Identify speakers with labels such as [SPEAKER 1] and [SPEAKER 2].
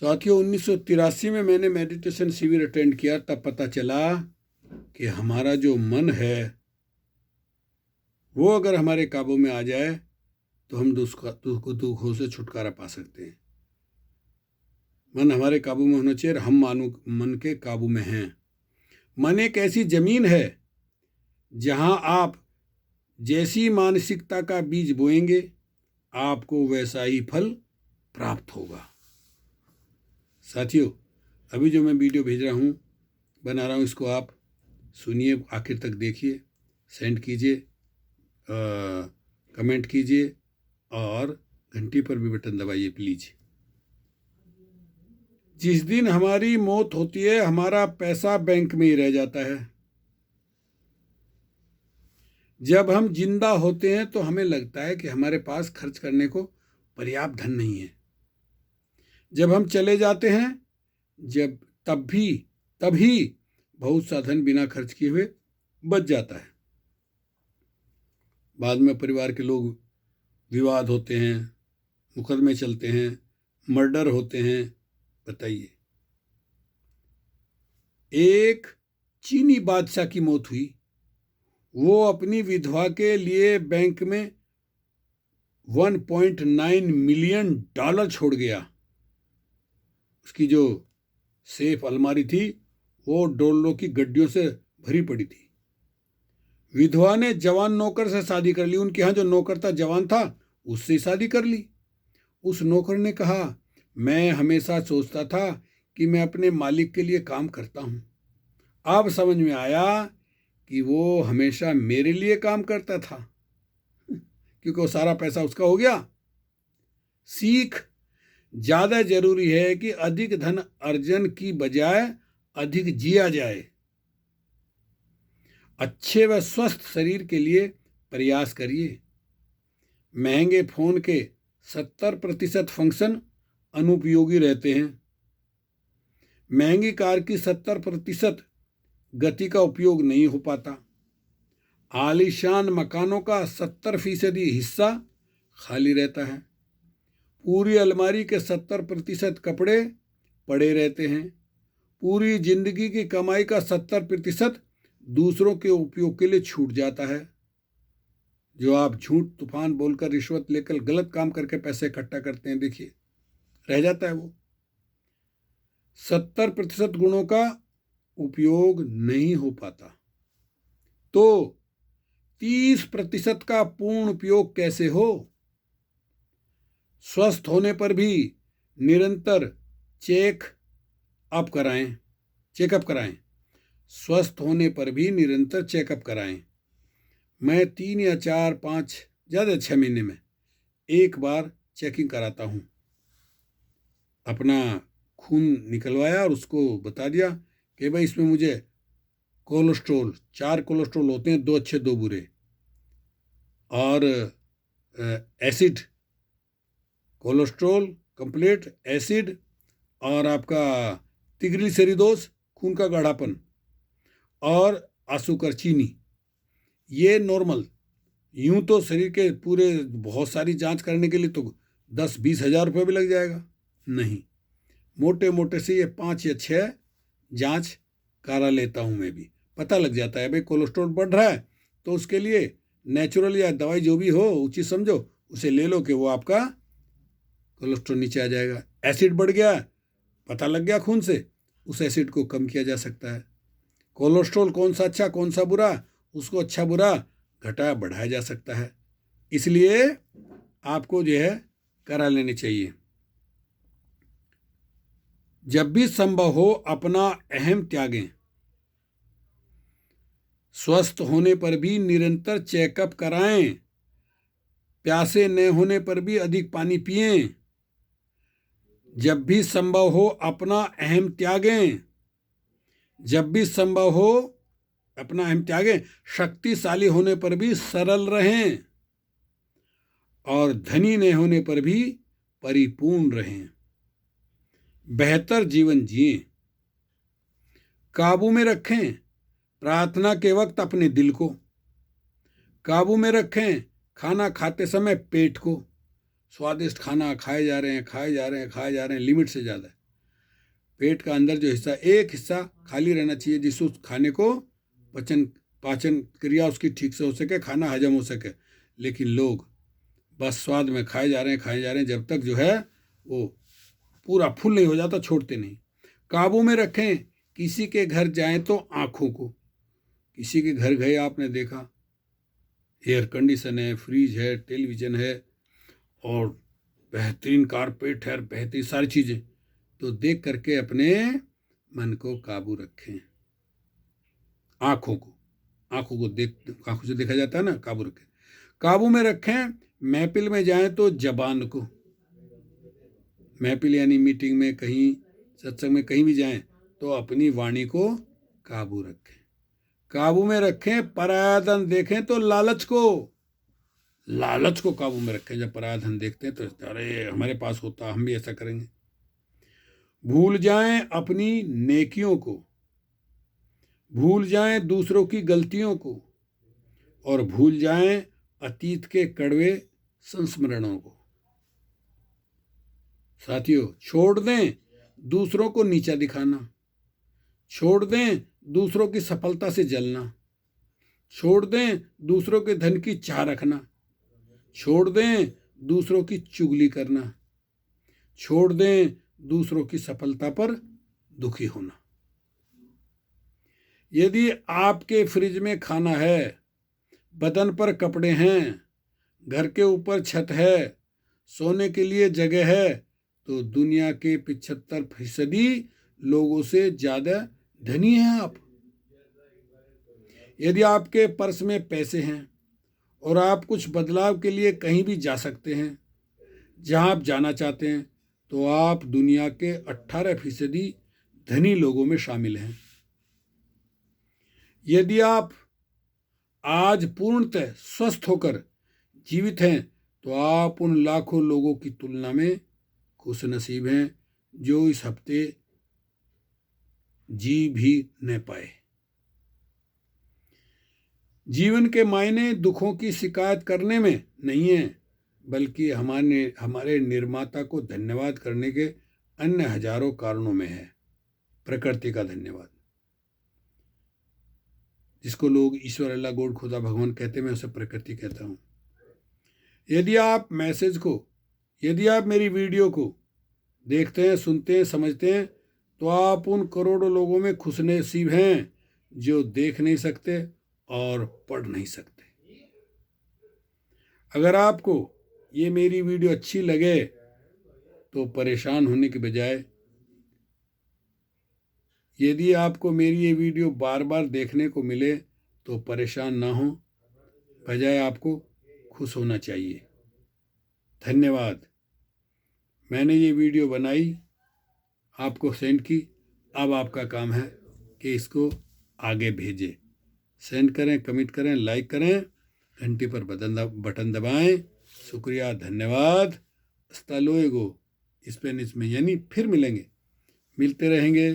[SPEAKER 1] साथियों, 1983 में मैंने मेडिटेशन शिविर अटेंड किया। तब पता चला कि हमारा जो मन है वो अगर हमारे काबू में आ जाए तो हम दुखों से छुटकारा पा सकते हैं। मन हमारे काबू में होना चाहिए, हम मन के काबू में हैं। मन एक ऐसी जमीन है जहां आप जैसी मानसिकता का बीज बोएंगे आपको वैसा ही फल प्राप्त होगा। साथियों, अभी जो मैं वीडियो भेज रहा हूँ, बना रहा हूँ, इसको आप सुनिए, आखिर तक देखिए, सेंड कीजिए, कमेंट कीजिए और घंटी पर भी बटन दबाइए प्लीज। जिस दिन हमारी मौत होती है हमारा पैसा बैंक में ही रह जाता है। जब हम जिंदा होते हैं तो हमें लगता है कि हमारे पास खर्च करने को पर्याप्त धन नहीं है। जब हम चले जाते हैं तभी बहुत सा धन बिना खर्च किए हुए बच जाता है। बाद में परिवार के लोग विवाद होते हैं, मुकदमे चलते हैं, मर्डर होते हैं। बताइए, एक चीनी बादशाह की मौत हुई, वो अपनी विधवा के लिए बैंक में $1.9 मिलियन छोड़ गया। उसकी जो सेफ अलमारी थी वो डॉलरों की गड्डियों से भरी पड़ी थी। विधवा ने जवान नौकर से शादी कर ली। उनके यहाँ जो नौकर था जवान था, उससे शादी कर ली। उस नौकर ने कहा, मैं हमेशा सोचता था कि मैं अपने मालिक के लिए काम करता हूँ। अब समझ में आया कि वो हमेशा मेरे लिए काम करता था, क्योंकि वो सारा पैसा उसका हो गया। सीख, ज्यादा जरूरी है कि अधिक धन अर्जन की बजाय अधिक जिया जाए। अच्छे व स्वस्थ शरीर के लिए प्रयास करिए। महंगे फोन के 70% फंक्शन अनुपयोगी रहते हैं। महंगी कार की 70% गति का उपयोग नहीं हो पाता। आलीशान मकानों का 70% हिस्सा खाली रहता है। पूरी अलमारी के 70% कपड़े पड़े रहते हैं। पूरी जिंदगी की कमाई का 70% दूसरों के उपयोग के लिए छूट जाता है। जो आप झूठ तूफान बोलकर, रिश्वत लेकर, गलत काम करके पैसे इकट्ठा करते हैं, देखिए रह जाता है वो। 70% गुणों का उपयोग नहीं हो पाता तो 30% का पूर्ण उपयोग कैसे हो? स्वस्थ होने पर भी निरंतर चेकअप कराएं। स्वस्थ होने पर भी निरंतर चेकअप कराएं। मैं 3 या 4, 5, ज़्यादा 6 महीने में एक बार चेकिंग कराता हूँ। अपना खून निकलवाया और उसको बता दिया कि भाई इसमें मुझे कोलेस्ट्रॉल, 4 कोलेस्ट्रॉल होते हैं, 2 अच्छे 2 बुरे, और एसिड, कोलेस्ट्रॉल कंप्लीट, एसिड, और आपका ट्रिग्लिसरीडोज, खून का गाढ़ापन, और आसुकर चीनी, ये नॉर्मल। यूं तो शरीर के पूरे बहुत सारी जांच करने के लिए तो 10-20 हज़ार रुपये भी लग जाएगा। नहीं, मोटे मोटे से ये 5 या 6 जांच करा लेता हूं मैं भी। पता लग जाता है भाई कोलेस्ट्रॉल बढ़ रहा है तो उसके लिए नेचुरल या दवाई जो भी हो उचित समझो उसे ले लो कि वो आपका कोलेस्ट्रॉल नीचे आ जाएगा। एसिड बढ़ गया, पता लग गया खून से, उस एसिड को कम किया जा सकता है। कोलेस्ट्रॉल कौन सा अच्छा कौन सा बुरा, उसको अच्छा बुरा घटाया बढ़ाया जा सकता है। इसलिए आपको जो है करा लेनी चाहिए। जब भी संभव हो अपना अहम त्यागें। स्वस्थ होने पर भी निरंतर चेकअप कराएं। प्यासे न होने पर भी अधिक पानी पिएं। जब भी संभव हो अपना अहम त्यागें। जब भी संभव हो अपना अहम त्यागें। शक्तिशाली होने पर भी सरल रहें और धनी न होने पर भी परिपूर्ण रहें। बेहतर जीवन जिएं। काबू में रखें प्रार्थना के वक्त अपने दिल को। काबू में रखें खाना खाते समय पेट को। स्वादिष्ट खाना खाए जा रहे हैं लिमिट से ज़्यादा, पेट का अंदर जो हिस्सा, एक हिस्सा खाली रहना चाहिए जिससे उस खाने को पाचन क्रिया उसकी ठीक से हो सके, खाना हजम हो सके। लेकिन लोग बस स्वाद में खाए जा रहे हैं, जब तक जो है वो पूरा फुल नहीं हो जाता छोड़ते नहीं। काबू में रखें। किसी के घर जाएं तो आँखों को, किसी के घर गए आपने देखा एयर कंडीशन है, फ्रिज है, टेलीविज़न है और बेहतरीन कारपेट है, बेहतरीन सारी चीज़ें, तो देख करके अपने मन को काबू रखें। आँखों को देख, आँखों से देखा जाता है ना, काबू रखें। काबू में रखें। महफिल में जाएं तो जबान को, महफिल यानी मीटिंग में, कहीं सत्संग में, कहीं भी जाएं तो अपनी वाणी को काबू रखें। काबू में रखें। पराया धन देखें तो लालच को काबू में रखें। जब पराया धन देखते हैं तो अरे हमारे पास होता, हम भी ऐसा करेंगे। भूल जाएं अपनी नेकियों को, भूल जाएं दूसरों की गलतियों को, और भूल जाएं अतीत के कड़वे संस्मरणों को। साथियों, छोड़ दें दूसरों को नीचा दिखाना, छोड़ दें दूसरों की सफलता से जलना, छोड़ दें दूसरों के धन की चाह रखना, छोड़ दें दूसरों की चुगली करना, छोड़ दें दूसरों की सफलता पर दुखी होना। यदि आपके फ्रिज में खाना है, बदन पर कपड़े हैं, घर के ऊपर छत है, सोने के लिए जगह है, तो दुनिया के 75% लोगों से ज़्यादा धनी हैं आप। यदि आपके पर्स में पैसे हैं और आप कुछ बदलाव के लिए कहीं भी जा सकते हैं, जहां आप जाना चाहते हैं, तो आप दुनिया के 18% धनी लोगों में शामिल हैं। यदि आप आज पूर्णतः स्वस्थ होकर जीवित हैं, तो आप उन लाखों लोगों की तुलना में खुश नसीब हैं जो इस हफ्ते जी भी न पाए। जीवन के मायने दुखों की शिकायत करने में नहीं है, बल्कि हमारे निर्माता को धन्यवाद करने के अन्य हजारों कारणों में है। प्रकृति का धन्यवाद, जिसको लोग ईश्वर, अल्लाह, गॉड, खुदा, भगवान कहते हैं, मैं उसे प्रकृति कहता हूँ। यदि आप मैसेज को, यदि आप मेरी वीडियो को देखते हैं, सुनते हैं, समझते हैं, तो आप उन करोड़ों लोगों में खुशनसीब हैं जो देख नहीं सकते और पढ़ नहीं सकते। अगर आपको ये मेरी वीडियो अच्छी लगे तो परेशान होने के बजाय, यदि आपको मेरी ये वीडियो बार बार देखने को मिले तो परेशान ना हो, बजाय आपको खुश होना चाहिए। धन्यवाद। मैंने ये वीडियो बनाई, आपको सेंड की, अब आपका काम है कि इसको आगे भेजें। सेंड करें, कमेंट करें, लाइक करें, घंटी पर बटन दबाएं। शुक्रिया, धन्यवाद। हasta luego स्पेनिश में, यानी फिर मिलेंगे, मिलते रहेंगे।